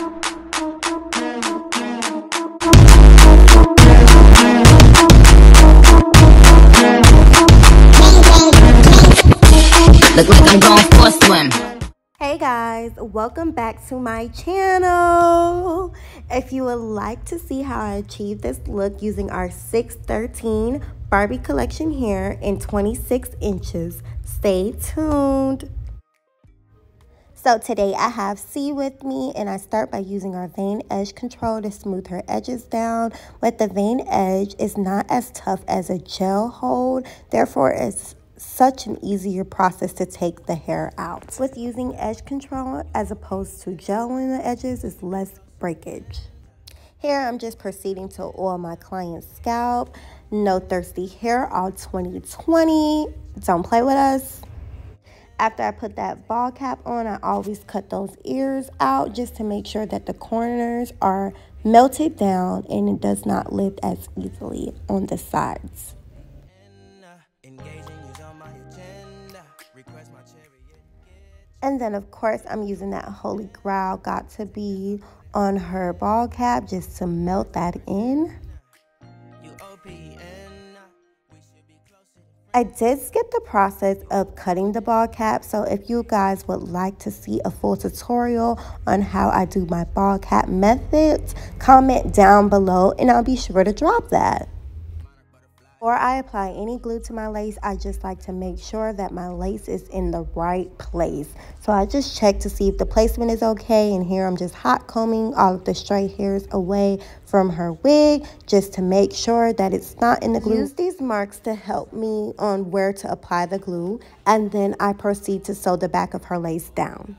Look like I'm going for a swim. Hey guys, welcome back to my channel. If you would like to see how I achieved this look using our 613 Barbie collection hair in 26 inches, stay tuned. So today I have C with me, and I start by using our vein edge control to smooth her edges down. With the vein edge, it's not as tough as a gel hold, therefore it's such an easier process to take the hair out. With using edge control as opposed to gel in the edges, it's less breakage. Here I'm just proceeding to oil my client's scalp. No thirsty hair all 2020. Don't play with us. After I put that ball cap on, I always cut those ears out just to make sure that the corners are melted down and it does not lift as easily on the sides. And then, of course, I'm using that Holy Grail got to be on her ball cap just to melt that in. I did skip the process of cutting the ball cap, so if you guys would like to see a full tutorial on how I do my ball cap methods, comment down below and I'll be sure to drop that. Before I apply any glue to my lace, I just like to make sure that my lace is in the right place. So I just check to see if the placement is okay, and here I'm just hot combing all of the stray hairs away from her wig just to make sure that it's not in the glue. Use these marks to help me on where to apply the glue, and then I proceed to sew the back of her lace down.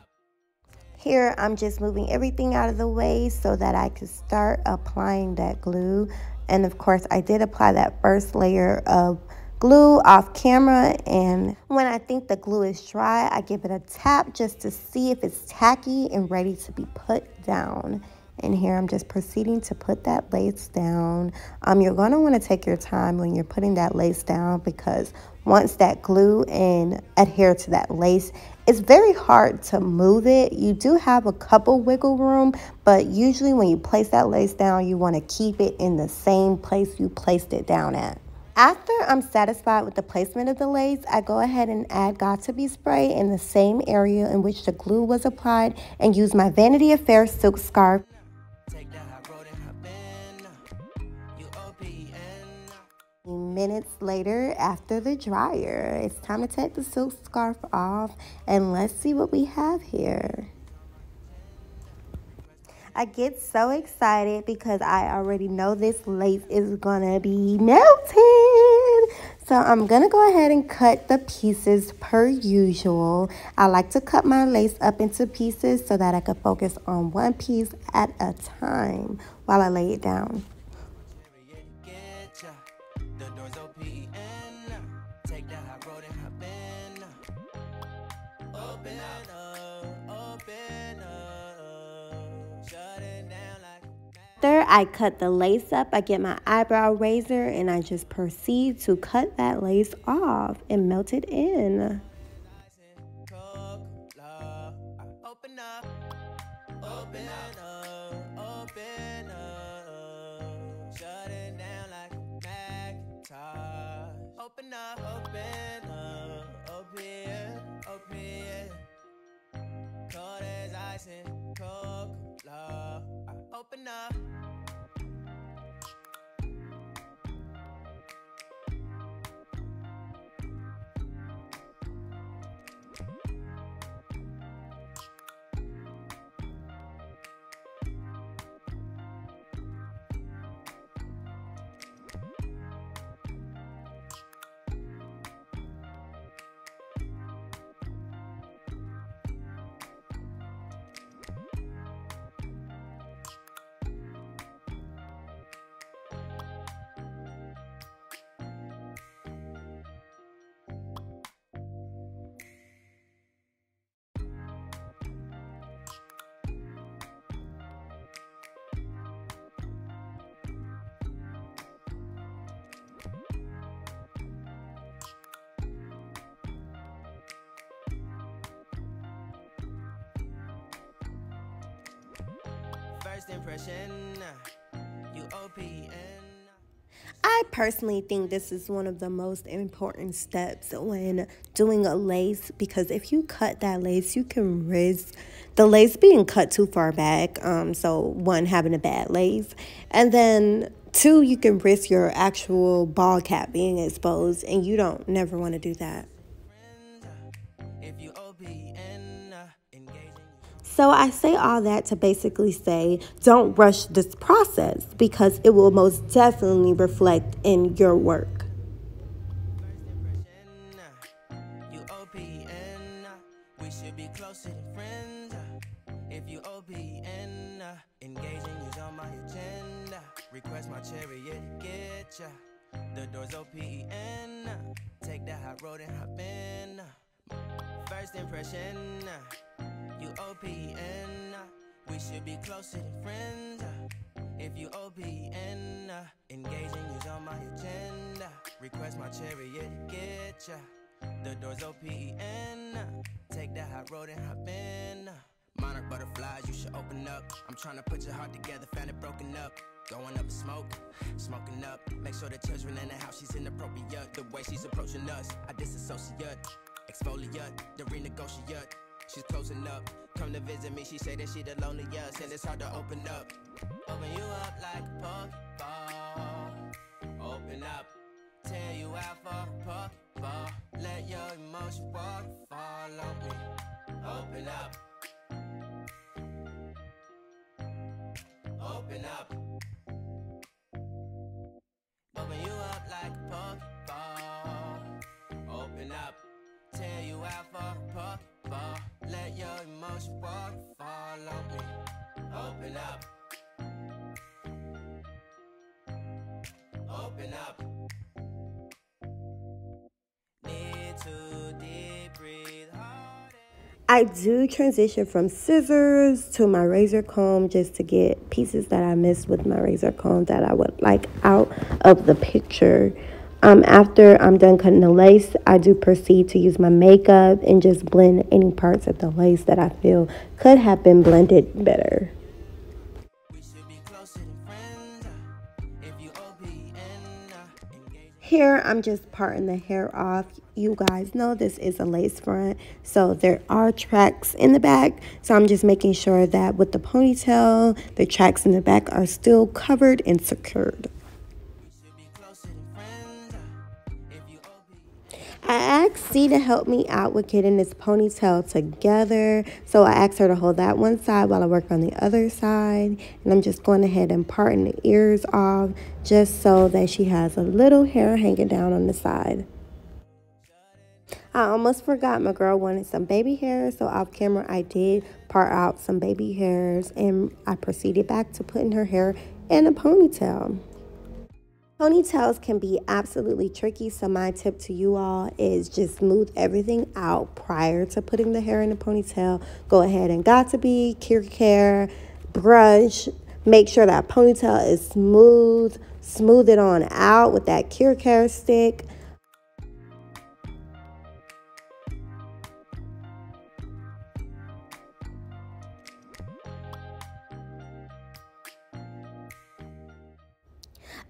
Here I'm just moving everything out of the way so that I can start applying that glue. And of course, I did apply that first layer of glue off camera, and when I think the glue is dry, I give it a tap just to see if it's tacky and ready to be put down. And here I'm just proceeding to put that lace down. You're going to want to take your time when you're putting that lace down, because once that glue and adhere to that lace, it's very hard to move it. You do have a couple wiggle room, but usually when you place that lace down, you want to keep it in the same place you placed it down at. After I'm satisfied with the placement of the lace, I go ahead and add Got2b spray in the same area in which the glue was applied and use my Vanity Affair silk scarf. Minutes later, after the dryer, it's time to take the silk scarf off, and let's see what we have here. I get so excited because I already know this lace is gonna be melted. So I'm gonna go ahead and cut the pieces per usual. I like to cut my lace up into pieces so that I can focus on one piece at a time while I lay it down. After I cut the lace up, I get my eyebrow razor and I just proceed to cut that lace off and melt it in. I personally think this is one of the most important steps when doing a lace, because if you cut that lace, you can risk the lace being cut too far back. So one, having a bad lace, and then two, you can risk your actual ball cap being exposed, and you don't never want to do that. So I say all that to basically say, don't rush this process because it will most definitely reflect in your work. We should be closer than friends. If you OPN, engaging is on my agenda. Request my chariot to get ya. The door's OPN. Take that hot road and hop in. First impression, you OPN. We should be closer than friends. If you OPN, engaging is on my agenda. Request my chariot to get ya. The door's OPN. Take that hot road and hop in. Monarch butterflies, you should open up. I'm trying to put your heart together, found it broken up. Going up in smoke, smoking up. Make sure the children in the house, she's inappropriate. The way she's approaching us, I disassociate. Exfoliate, the renegotiate. She's closing up. Come to visit me, she say that she the loneliest, and it's hard to open up. Open you up like a Pokeball. Open up, tear you out for a Pokeball. Let your emotion waterfall on me. Open up. Open up. Open you up like a Pokeball. Open up. Tear you out for a Pokeball. Let your emotion waterfall on me. Open up. Open up. Need to deep breathe hard. I do transition from scissors to my razor comb just to get pieces that I missed with my razor comb that I would like out of the picture. After I'm done cutting the lace, I do proceed to use my makeup and just blend any parts of the lace that I feel could have been blended better. Here, I'm just parting the hair off. You guys know this is a lace front, so there are tracks in the back. So I'm just making sure that with the ponytail, the tracks in the back are still covered and secured. I asked C to help me out with getting this ponytail together. So I asked her to hold that one side while I work on the other side. And I'm just going ahead and parting the ears off just so that she has a little hair hanging down on the side. I almost forgot my girl wanted some baby hairs. So off camera, I did part out some baby hairs. And I proceeded back to putting her hair in a ponytail. Ponytails can be absolutely tricky, so my tip to you all is just smooth everything out prior to putting the hair in a ponytail. Go ahead and got2b, cure care, brush, make sure that ponytail is smooth. Smooth it on out with that cure care stick.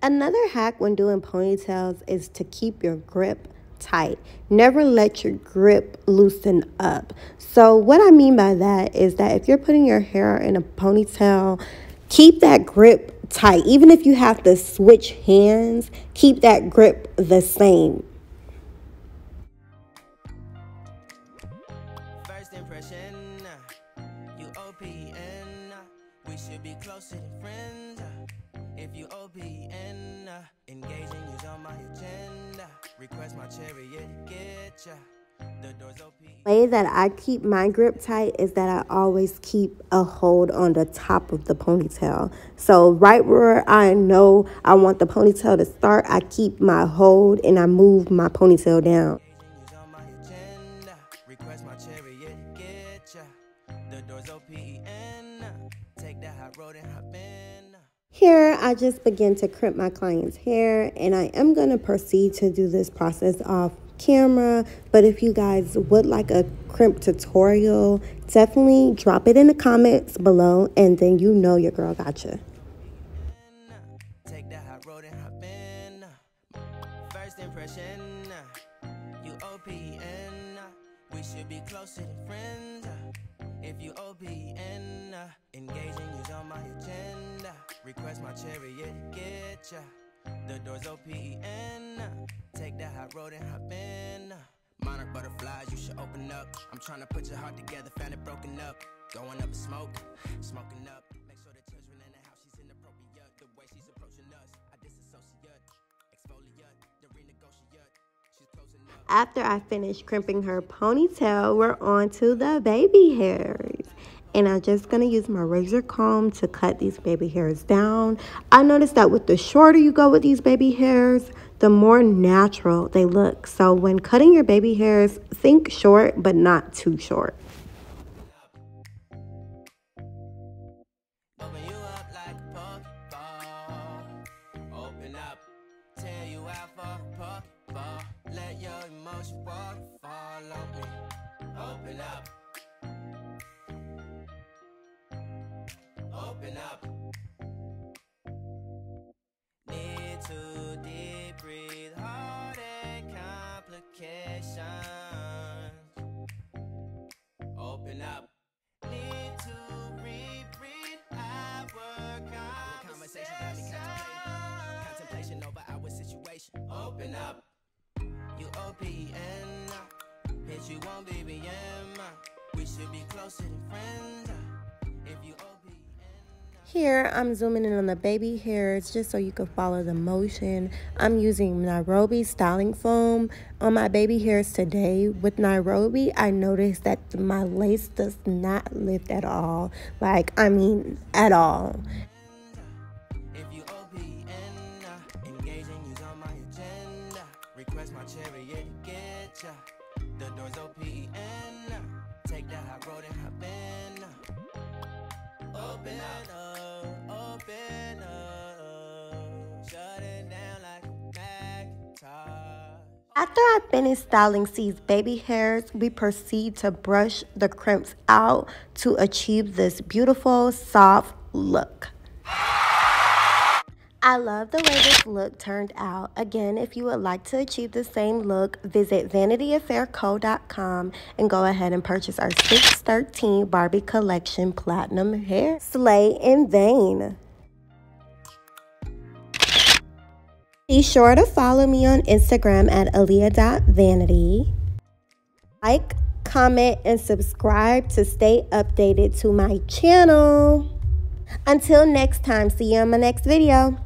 Another hack when doing ponytails is to keep your grip tight. Never let your grip loosen up. So what I mean by that is that if you're putting your hair in a ponytail, keep that grip tight. Even if you have to switch hands, keep that grip the same. First impression, you OPN, we should be closer than friends. If you OPN, engaging is on my agenda. Request my chariot to get ya. The door's OPN. The way that I keep my grip tight is that I always keep a hold on the top of the ponytail. So right where I know I want the ponytail to start, I keep my hold and I move my ponytail down. Request my chariot to get ya. The door's OPN. Take that hot road and hop in. Here, I just begin to crimp my client's hair, and I am going to proceed to do this process off camera. But if you guys would like a crimp tutorial, definitely drop it in the comments below, and then you know your girl got you. Take the hot road and hop in. First impression, you OPN. We should be closer than friends. If you OPN, engaging you's on my agenda. Request my chariot, get ya. The door's OPN. Take the hot road and hop in. Monarch butterflies, you should open up. I'm trying to put your heart together, found it broken up. Going up in smoke, smoking up. Make sure the children in the house, she's inappropriate. The way she's approaching us, I disassociate. Exfoliate, the renegotiate. She's closing up. After I finished crimping her ponytail, we're on to the baby hairs. And I'm just going to use my razor comb to cut these baby hairs down. I noticed that with the shorter you go with these baby hairs, the more natural they look. So when cutting your baby hairs, think short, but not too short. Open you up like a Pokeball. Open up, tear you out for a Pokeball. Let your emotions walk, fall on me. Open up. Open up. Need to deep breathe, heart and complications. Open up. Need to reread our conversation. Got me contemplation over our situation. Open up. You OPN. Hit you on BBM. We should be closer than friends. If you OPN. Here, I'm zooming in on the baby hairs just so you can follow the motion. I'm using Nairobi styling foam on my baby hairs today. With Nairobi, I noticed that my lace does not lift at all. Like, I mean, at all. If you OPN, engaging you's on my agenda. Request my chariot, get ya. The door's OPN. Take the hot road and hop in. Open up, open up. Shut it down like a Macintosh. After I finish styling C's baby hairs, we proceed to brush the crimps out to achieve this beautiful, soft look. I love the way this look turned out. Again, if you would like to achieve the same look, visit vanityaffairco.com and go ahead and purchase our 613 Barbie Collection Platinum Hair. Slay in vain. Be sure to follow me on Instagram at aaliyah.vanity. Like, comment, and subscribe to stay updated to my channel. Until next time, see you on my next video.